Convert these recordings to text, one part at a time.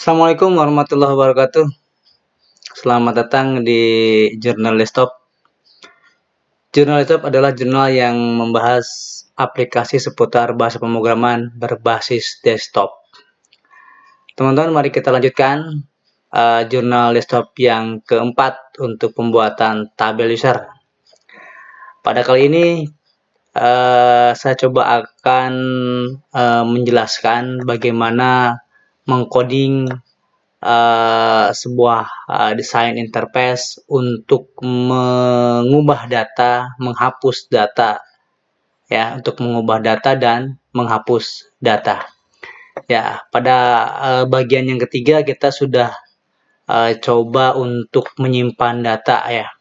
Assalamualaikum warahmatullahi wabarakatuh. Selamat datang di Jurnal Desktop. Jurnal Desktop adalah jurnal yang membahas aplikasi seputar bahasa pemrograman berbasis desktop. Teman-teman, mari kita lanjutkan jurnal desktop yang keempat untuk pembuatan tabel user. Pada kali ini saya coba akan menjelaskan bagaimana mengcoding sebuah desain interface untuk mengubah data, menghapus data, ya, untuk mengubah data dan menghapus data. Ya, pada bagian yang ketiga kita sudah coba untuk menyimpan data, ya.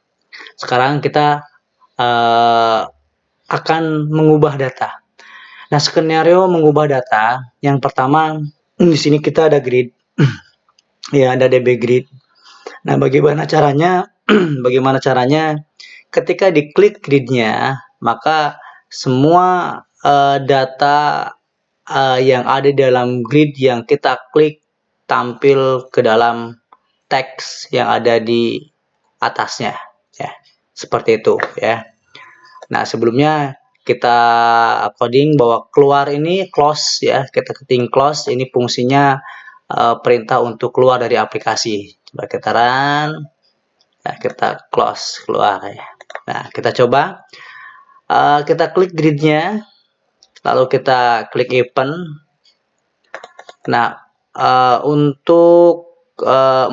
Sekarang kita akan mengubah data. Nah, skenario mengubah data yang pertama, di sini kita ada grid. Ya, ada DB grid. Nah, bagaimana caranya? Bagaimana caranya? Ketika diklik gridnya, maka semua data yang ada dalam grid yang kita klik tampil ke dalam teks yang ada di atasnya, ya. Seperti itu, ya. Nah, sebelumnya kita coding bahwa keluar ini close, ya. Kita ketik close, ini fungsinya perintah untuk keluar dari aplikasi. Coba kita run, nah, kita close, keluar, ya. Nah, kita coba, kita klik gridnya, lalu kita klik event. Nah, untuk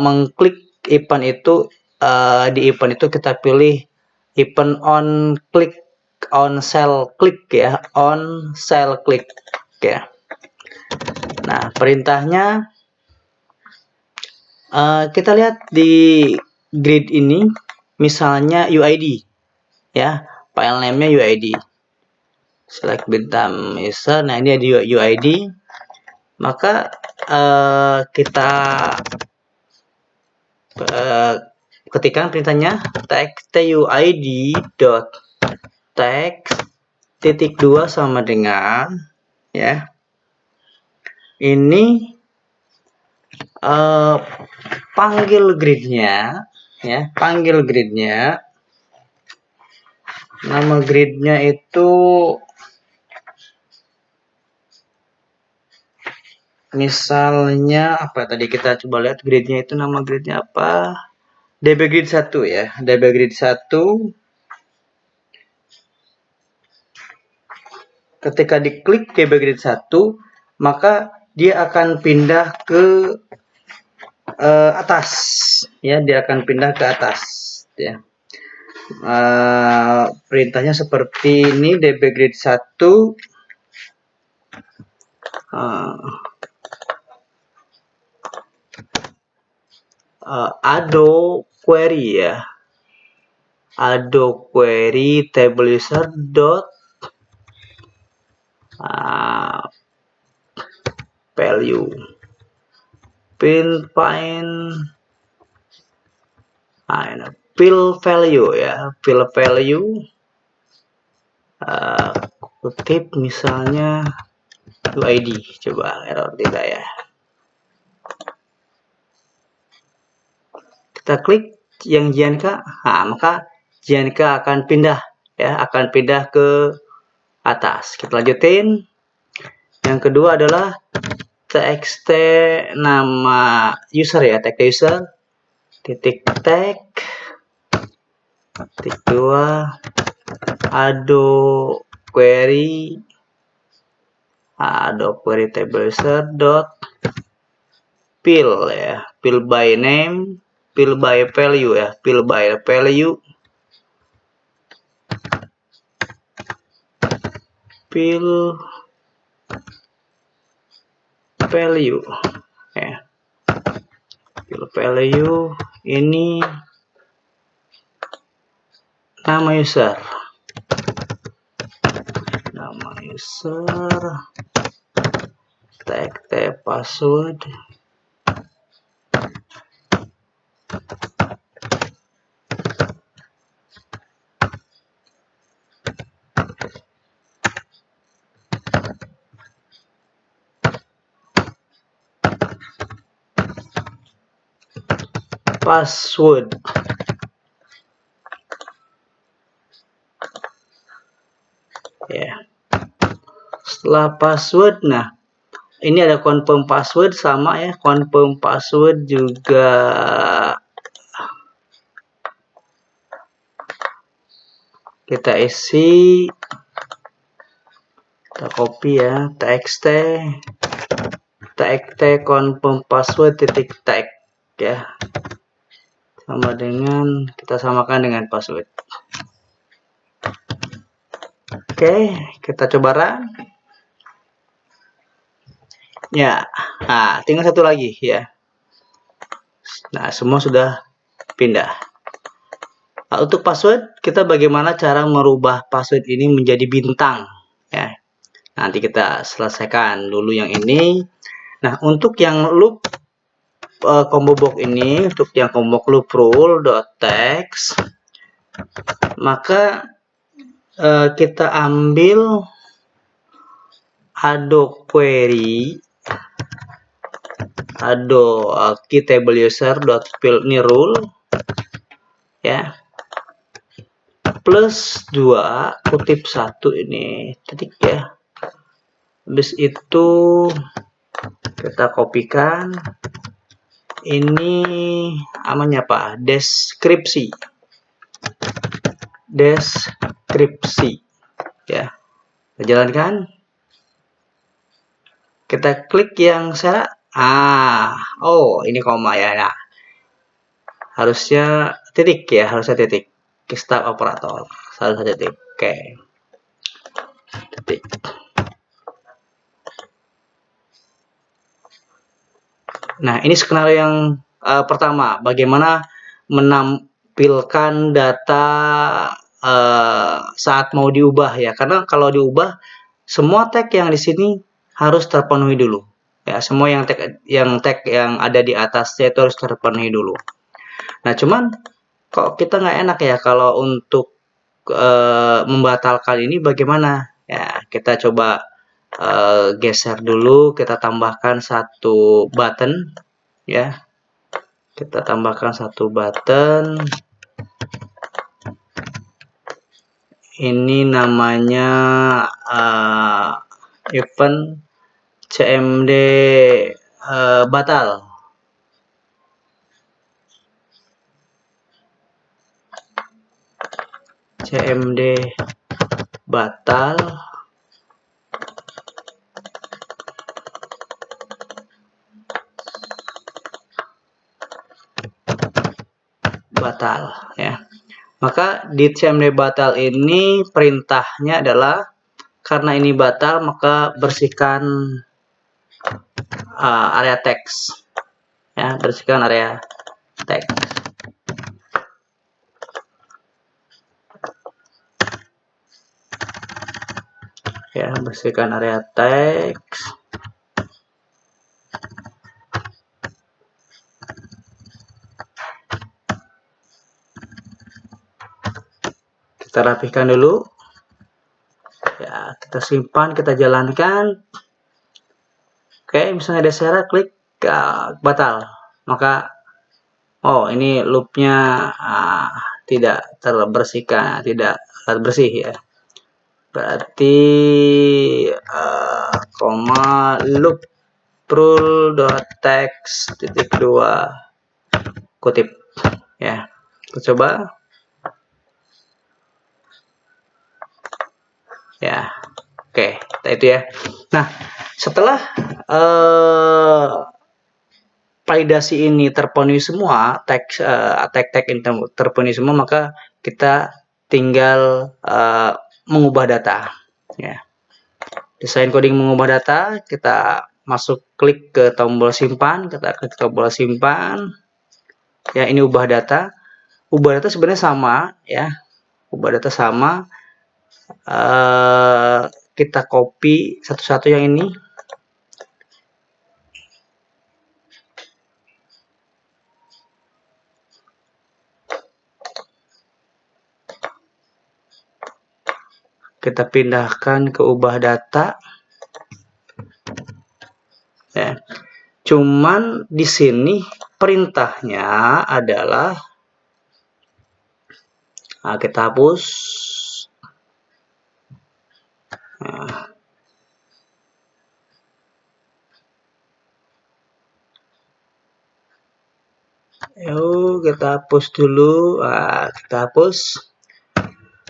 mengklik event itu, di event itu kita pilih event on click, on cell click, ya, on cell click, ya. Nah, perintahnya kita lihat di grid ini, misalnya UID, ya, file name-nya UID. Select bintang user. Nah, ini ada UID. Maka kita ketikkan perintahnya tuid dot text titik 2 sama dengan, ya, ini panggil gridnya, ya, panggil gridnya. Nama gridnya itu misalnya apa tadi, kita coba lihat gridnya itu, nama gridnya apa? DB grid 1, ya. DB grid 1. Ketika diklik DB grid 1, maka dia akan pindah ke atas, ya, dia akan pindah ke atas, ya. Perintahnya seperti ini, DB grid 1 ado query, ya, ado query table user dot value fill value, ya, fill value, kutip misalnya UID. Coba error tidak, ya. Kita klik yang JNK, nah, maka JNK akan pindah, ya, akan pindah ke atas. Kita lanjutin. Yang kedua adalah txt nama user, ya, tag user titik tag titik 2 ado query table user dot fill, ya, fill by name, fill by value, ya, fill by value, fill value, ya, fill value ini nama user, tag password, password. Ya. Setelah password, nah ini ada confirm password sama ya, confirm password juga kita isi, kita copy ya, txt confirm password titik tag ya, sama dengan kita samakan dengan password. Oke, kita coba run. Ya, nah tinggal satu lagi ya. Nah, semua sudah pindah. Nah, untuk password, kita bagaimana cara merubah password ini menjadi bintang ya. Nanti kita selesaikan dulu yang ini. Nah, untuk yang loop combo box ini, untuk yang combo loop rule.text, maka kita ambil ado query ado key table user fill ini rule ya, plus 2 kutip 1 ini titik ya. Habis itu kita kopikan ini namanya apa, deskripsi ya, kita jalankan, kita klik yang saya ini koma ya. Nah, harusnya titik ya, harusnya titik start operator, harusnya titik. Oke, titik. Nah, ini skenario yang pertama, bagaimana menampilkan data saat mau diubah ya, karena kalau diubah semua tag yang di sini harus terpenuhi dulu ya, semua yang tag yang ada di atasnya itu harus terpenuhi dulu. Nah, cuman kok kita nggak enak ya kalau untuk membatalkan ini bagaimana ya, kita coba geser dulu, kita tambahkan satu button ya, kita tambahkan satu button, ini namanya event cmd batal. cmd batal ya. Maka di cmd batal ini perintahnya adalah karena ini batal maka bersihkan area teks ya, bersihkan area teks ya, bersihkan area teks. Kita rapihkan dulu ya, kita simpan, kita jalankan. Oke, misalnya ada syarat, klik batal, maka ini loopnya tidak terbersihkan, tidak bersih ya, berarti koma loop rule.text titik 2 kutip ya. Kita coba ya. Oke, itu ya. Nah, setelah validasi ini terpenuhi semua, tag ini terpenuhi semua, maka kita tinggal mengubah data ya. Desain coding mengubah data, kita masuk, klik ke tombol simpan, kita klik tombol simpan ya. Ini ubah data sebenarnya sama ya, ubah data sama. Kita copy satu-satu yang ini, kita pindahkan ke ubah data ya. Cuman di sini perintahnya adalah, nah, kita hapus. Nah, yuk kita hapus dulu. Nah, kita hapus.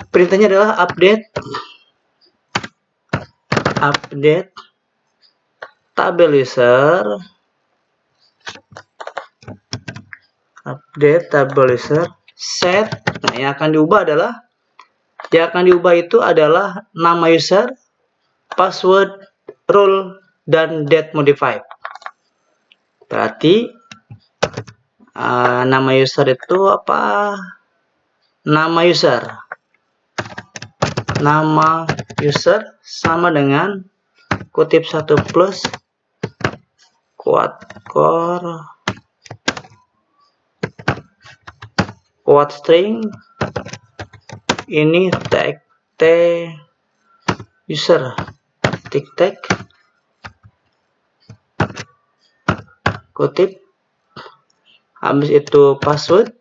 Perintahnya adalah update tabel user, set. Nah, yang akan diubah itu adalah nama user, password, role, dan date modified. Berarti nama user itu apa? Nama user sama dengan kutip 1 plus quad string, ini tag user, tag kutip, habis itu password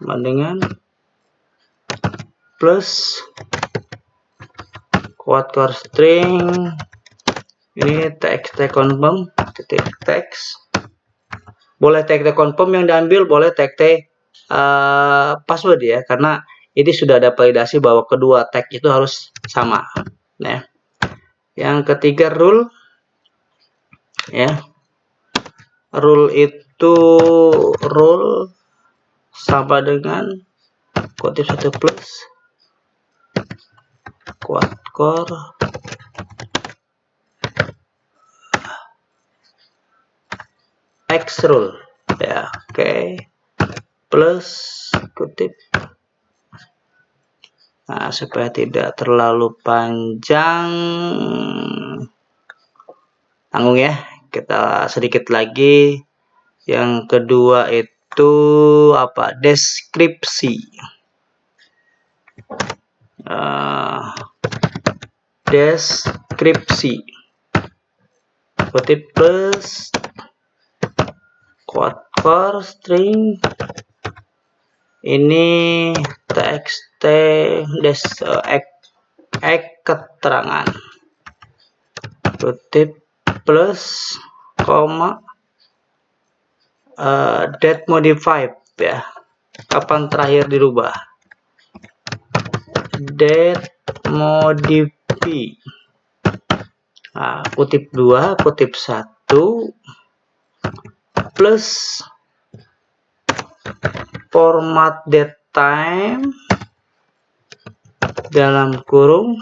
sama dengan plus quad string, ini tag confirm, titik text. Boleh tag confirm yang diambil, boleh tag password ya, karena ini sudah ada validasi bahwa kedua tag itu harus sama. Nah, yang ketiga rule, ya, rule itu sama dengan kutip 1 plus quad X rule, ya, oke. Plus kutip. Nah, supaya tidak terlalu panjang, tanggung ya, kita sedikit lagi. Yang kedua itu apa? Deskripsi. Kutip plus quad string, ini txt keterangan, kutip plus koma date modified, ya, kapan terakhir dirubah, date modify. Nah, kutip 2 kutip 1 plus format datetime dalam kurung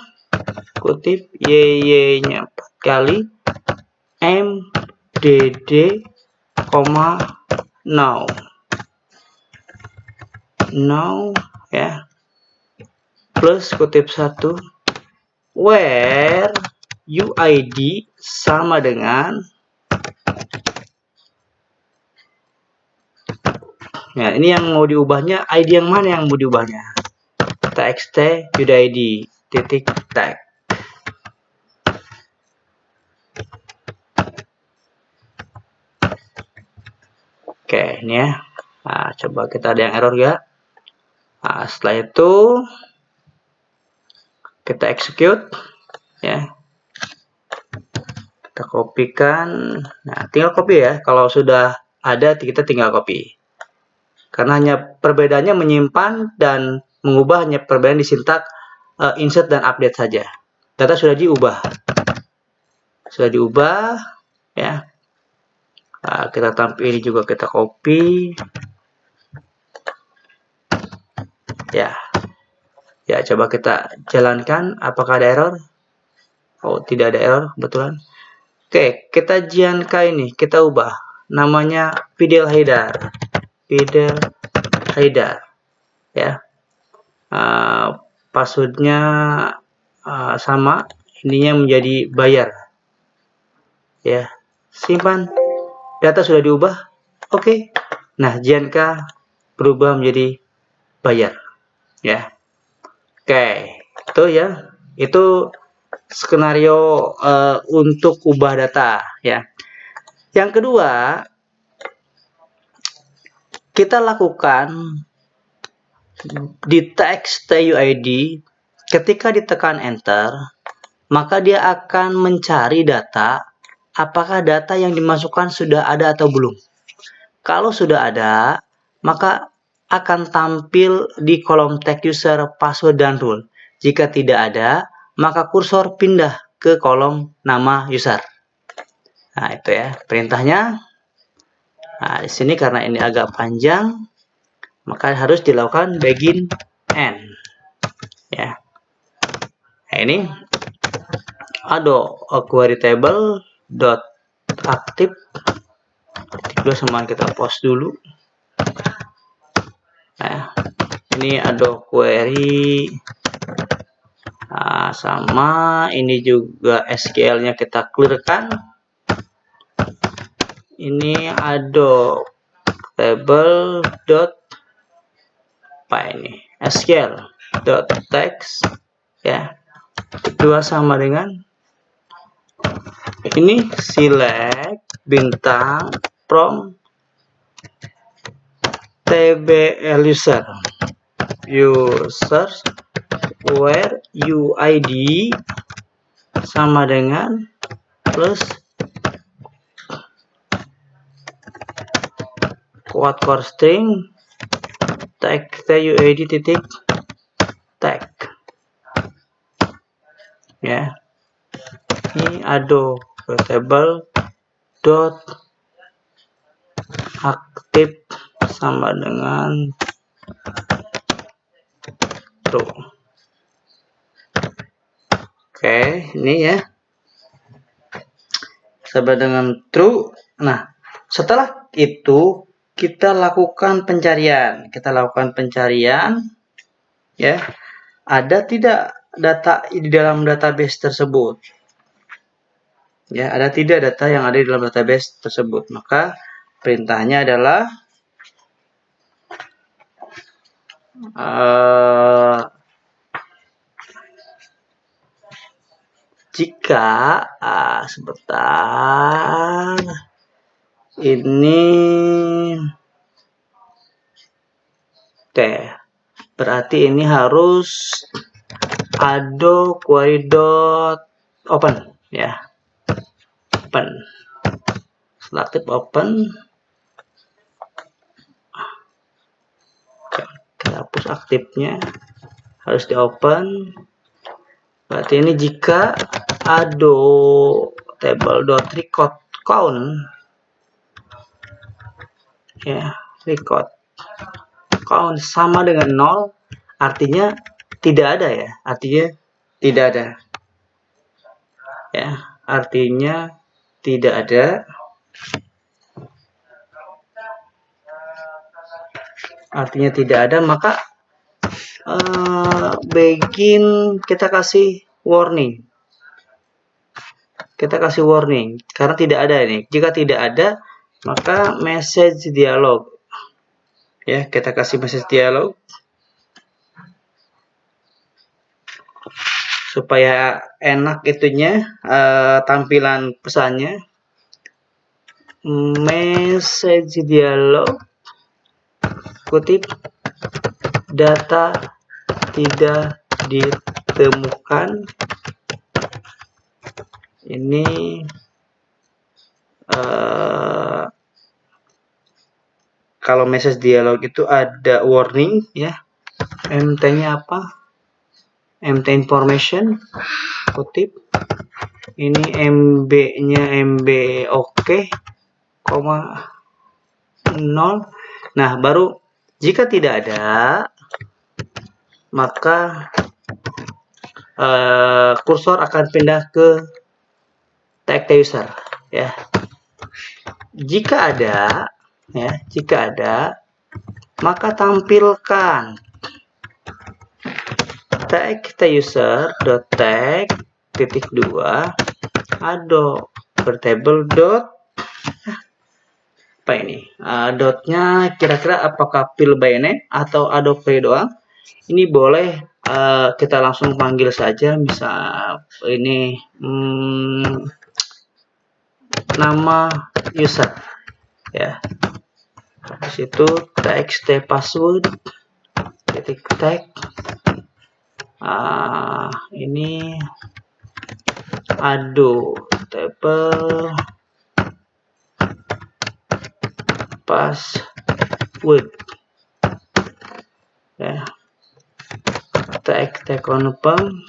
kutip y-nya 4 kali mdd, now ya, plus kutip 1 where uid sama dengan, ya, ini yang mau diubahnya, ID yang mana yang mau diubahnya? txt uid titik tag. Oke, ini ya. Nah, coba kita ada yang error ya. Nah, setelah itu kita execute, ya. Kita kopikan. Nah, tinggal copy ya. Kalau sudah ada, kita tinggal copy. Karena hanya perbedaannya menyimpan dan mengubah, hanya perbedaan di sintak insert dan update saja. Data sudah diubah. Ya. Nah, kita tampil ini juga, kita copy. Ya. Ya, coba kita jalankan. Apakah ada error? Oh, tidak ada error, kebetulan. Oke, kita JNK ini, kita ubah. Namanya Fidel Haidar. Ya. Passwordnya sama, ininya menjadi bayar. Ya, simpan. Data sudah diubah. Oke. Nah, JNK berubah menjadi bayar. Ya. Oke, itu ya. Itu skenario untuk ubah data ya. Yang kedua, kita lakukan di teks TUID, ketika ditekan enter, maka dia akan mencari data, apakah data yang dimasukkan sudah ada atau belum. Kalau sudah ada, maka akan tampil di kolom tag user, password, dan rule. Jika tidak ada, maka kursor pindah ke kolom nama user. Nah, itu ya perintahnya. Nah, di sini karena ini agak panjang, maka harus dilakukan begin end. Ya. Nah, ini ada query table dot active. Dulu sama kita post dulu. Nah, ini ada query. Nah, sama ini juga SQL-nya kita clearkan. Ini ada table dot apa ini SQL dot text ya. Kedua sama dengan ini select bintang from tbl user where UID sama dengan plus quote core string tag TUID titik tag ya. Ini ada table dot aktif sama dengan tuh. Oke, ini ya sama dengan true. Nah, setelah itu kita lakukan pencarian. Ya. Ada tidak data di dalam database tersebut? Ya, ada tidak data yang ada di dalam database tersebut? Maka perintahnya adalah jika sebentar ini berarti ini harus ada query dot open ya, open selective open. Kita hapus aktifnya, harus di open. Berarti ini jika ada table dot record count ya, record count sama dengan 0, artinya tidak ada ya, artinya tidak ada ya, artinya tidak ada. Artinya tidak ada, maka begin kita kasih warning. Kita kasih warning karena tidak ada ini. Jika tidak ada, maka message dialog. Ya, kita kasih message dialog supaya enak itunya tampilan pesannya. Message dialog kutip data tidak ditemukan. Ini kalau message dialog itu ada warning ya, mt-nya apa, mt information kutip, ini mb-nya mb oke, koma 0. Nah, baru jika tidak ada, maka kursor akan pindah ke tag user ya. Jika ada ya, jika ada, maka tampilkan tag user dot tag titik 2 ada table dot apa ini, dotnya kira-kira apakah fill by name atau ada query doang. Ini boleh kita langsung panggil saja, misal ini nama user ya. Di situ txt password titik tag. Ini aduh table password ya, tag confirm.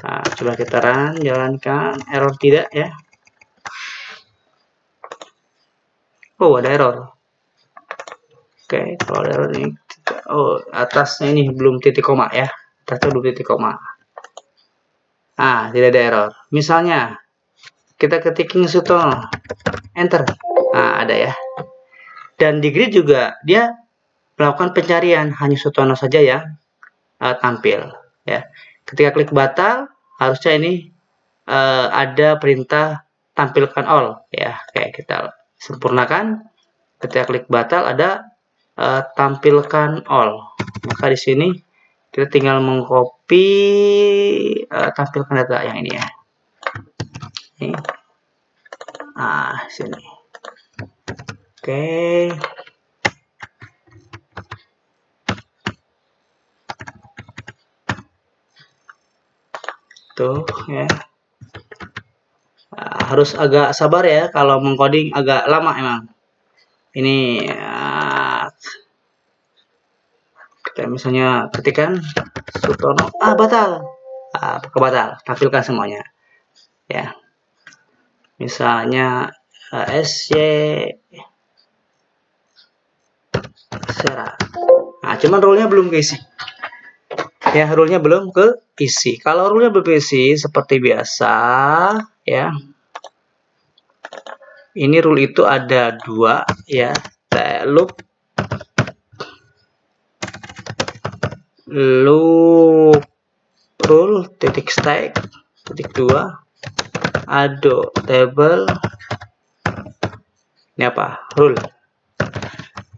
Nah, coba kita jalankan, error tidak ya. Oh, ada error. Oke, kalau ada error ini, oh atasnya ini belum titik koma ya, atasnya belum titik koma. Tidak ada error. Misalnya kita ketikin Sutono, enter, ada ya. Dan di grid juga dia melakukan pencarian, hanya Sutono saja yang tampil ya. Ketika klik batal, harusnya ini ada perintah tampilkan all ya. Kayak kita sempurnakan, ketika klik batal ada tampilkan all. Maka di sini kita tinggal mengcopy tampilkan data yang ini ya. Ini. Sini. Oke. Tuh ya. Harus agak sabar ya, kalau mengcoding agak lama emang. Ini kita misalnya ketikkan Sutono, batal. Batal, tampilkan semuanya. Ya. Misalnya SY Sera. Cuman rule-nya belum keisi. Ya, rule-nya belum keisi. Kalau rule-nya belum keisi seperti biasa ya. Ini rule itu ada 2 ya. Loop rule titik stack titik 2 ado table ini apa rule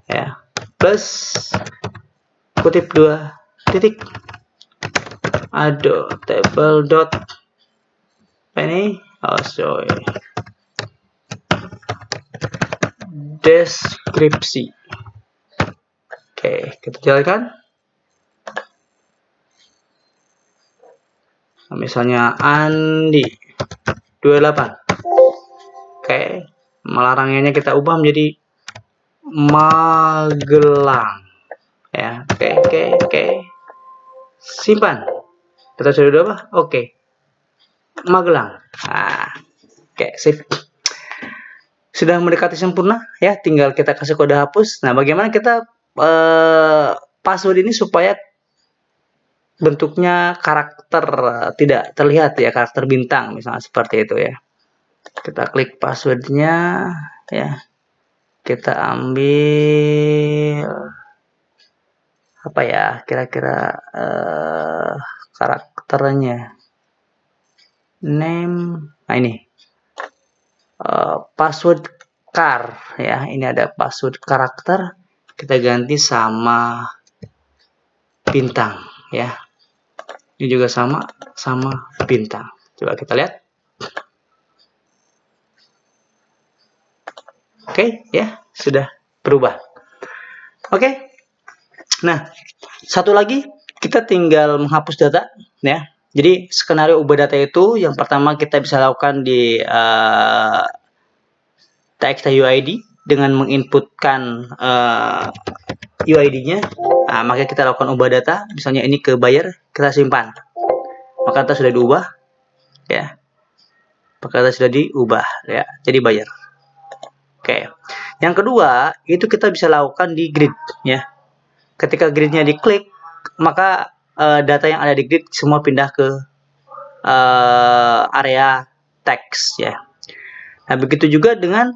ya plus kutip 2 titik ado table dot ini deskripsi. Oke, kita jalankan. Misalnya Andi 28. Oke, melarangnya kita ubah menjadi Magelang ya. Oke. Simpan. Kita sudah apa? Oke. Magelang. Oke, sip. Sudah mendekati sempurna ya, tinggal kita kasih kode hapus. Nah, bagaimana kita password ini supaya bentuknya karakter tidak terlihat ya, karakter bintang misalnya seperti itu ya. Kita klik passwordnya ya, kita ambil apa ya kira-kira karakternya, name, ini password char ya. Ini ada password karakter, kita ganti sama bintang ya. Ini juga sama bintang. Coba kita lihat. Oke, ya, sudah berubah. Oke. Nah, satu lagi kita tinggal menghapus data ya. Jadi skenario ubah data itu yang pertama kita bisa lakukan di txt-uid dengan menginputkan UID-nya. Maka kita lakukan ubah data, misalnya ini ke buyer, kita simpan. Maka data sudah diubah ya. Maka data sudah diubah ya, jadi buyer. Oke. Yang kedua, itu kita bisa lakukan di grid ya. Ketika gridnya diklik, maka data yang ada di grid semua pindah ke area teks ya. Nah, begitu juga dengan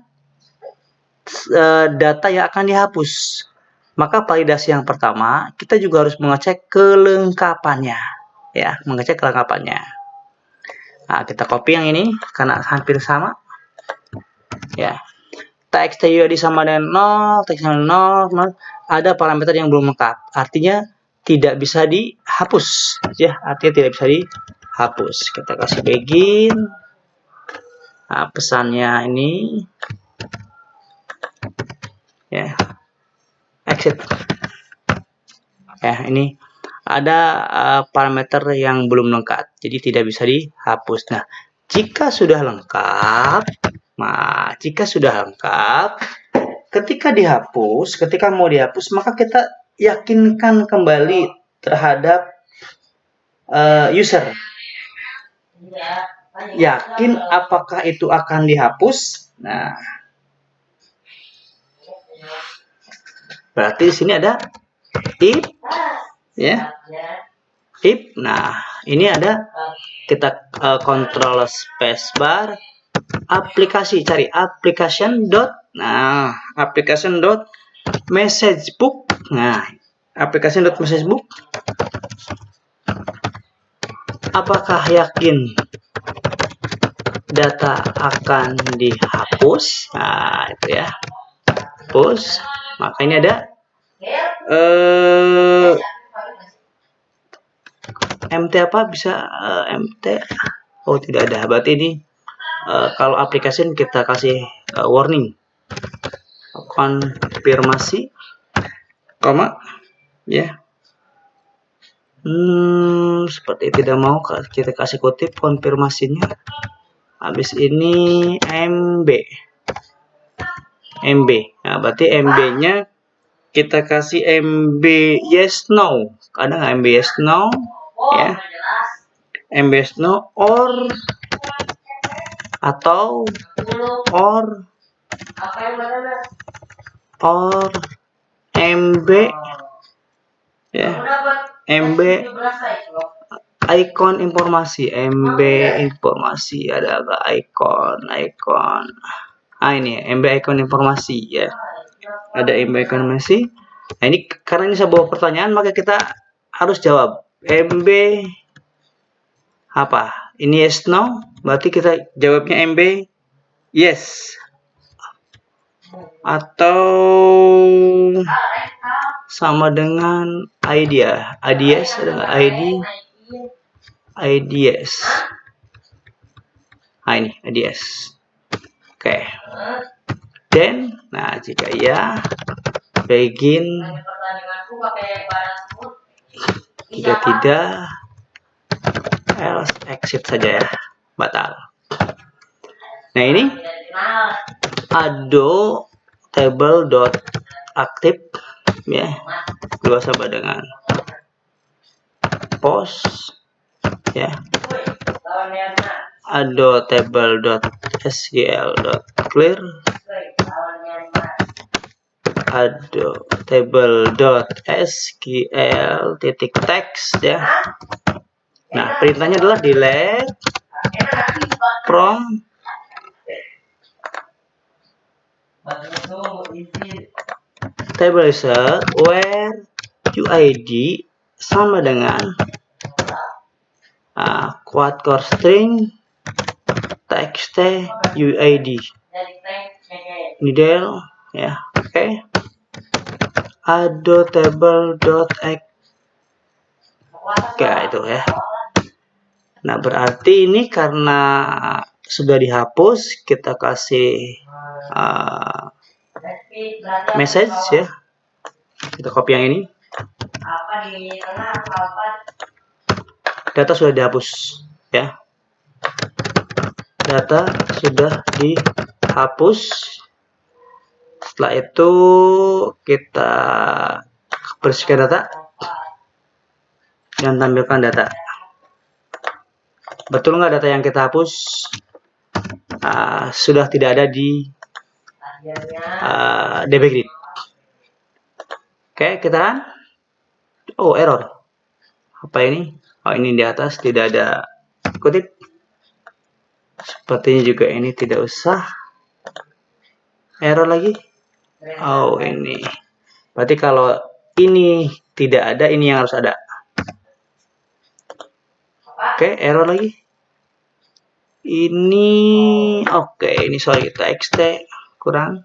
data yang akan dihapus. Maka validasi yang pertama, kita juga harus mengecek kelengkapannya ya, mengecek kelengkapannya. Nah, kita copy yang ini karena hampir sama ya. txt-uid sama dengan 0, teks 0, ada parameter yang belum lengkap. Artinya tidak bisa dihapus, ya, artinya tidak bisa dihapus. Kita kasih begin. Nah, pesannya ini, ya, exit. Ya, ini ada parameter yang belum lengkap, jadi tidak bisa dihapus. Nah, jika sudah lengkap, ketika mau dihapus, maka kita yakinkan kembali terhadap user. Yakin apakah itu akan dihapus. Nah, berarti di sini ada if, ya, if. Nah, ini ada kita kontrol spacebar, aplikasi, cari application dot. Nah, application dot messagebook. Nah, application dot messagebook. Apakah yakin data akan dihapus? Nah, itu ya, hapus. Maka ini ada MT apa, bisa MT. Oh, tidak ada. Berarti ini kalau aplikasi kita kasih warning, konfirmasi, koma, ya. Seperti tidak mau kita kasih kutip konfirmasinya. Habis ini MB. Nah, berarti MB-nya kita kasih MB yes no. Ada nggak MB yes no? Ya. MB yes no or atau or MB, ya, MB icon informasi, MB informasi, ada apa, icon. Nah, ini MB icon informasi, ya, ada MB icon informasi. Nah, ini karena ini sebuah pertanyaan, maka kita harus jawab MB apa. Ini yes no, berarti kita jawabnya MB yes, atau sama dengan idea, IDS, ada nggak IDS. Nah, ini IDS. Oke. Then, nah, jika iya, begin. Jika tidak, else exit saja, ya, batal. Nah, ini ado table dot active, ya, dua sama dengan post, ya, ado table dot sql dot clear, ado table dot sql titik text, ya. Nah, perintahnya adalah delete from table user where UID sama dengan quad core string txt UID middle, ya. Oke. Ado table dot x. Oke, itu, ya. Nah, berarti ini karena sudah dihapus, kita kasih message, ya. Kita copy yang ini. Data sudah dihapus, ya. Data sudah dihapus. Setelah itu kita bersihkan data dan tampilkan data. Betul nggak data yang kita hapus sudah tidak ada di DB Grid? Oke, kita run. Oh, error. Apa ini? Oh, ini di atas tidak ada kutip. Sepertinya juga ini tidak usah. Error lagi. Oh, ini. Berarti kalau ini tidak ada, ini yang harus ada. Oke, error lagi. Ini oke, ini soal kita txt kurang.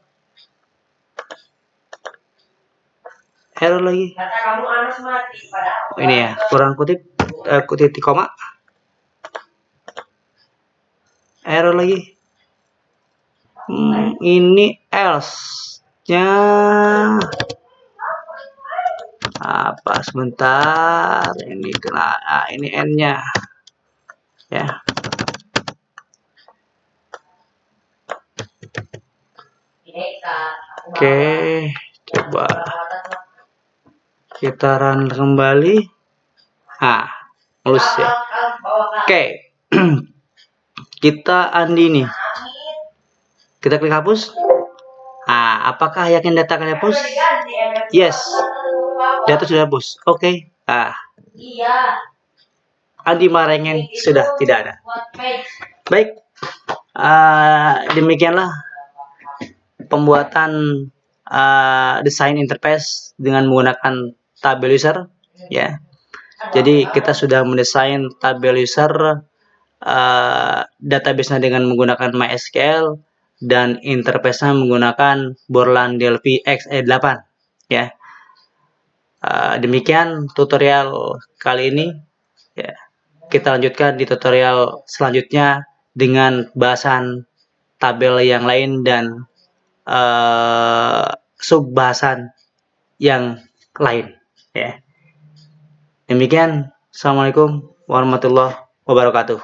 Error lagi. Ini ya, kurang kutip, titik koma. Error lagi. Ini else-nya apa? Sebentar. Ini kena. Ini n-nya. Ya. Oke, coba kita run kembali. Mulus ya. Oke. Kita undo nih. Kita klik hapus. Apakah yakin data kalian hapus? Yes. Data sudah hapus. Oke. Andi Marengen sudah tidak ada. Baik. Demikianlah pembuatan desain interface dengan menggunakan tabel user ya. Jadi kita sudah mendesain tabel user database-nya dengan menggunakan MySQL dan interface-nya menggunakan Borland Delphi XE8 ya. Demikian tutorial kali ini ya. Kita lanjutkan di tutorial selanjutnya dengan bahasan tabel yang lain dan sub-bahasan yang lain ya. Demikian, assalamualaikum warahmatullahi wabarakatuh.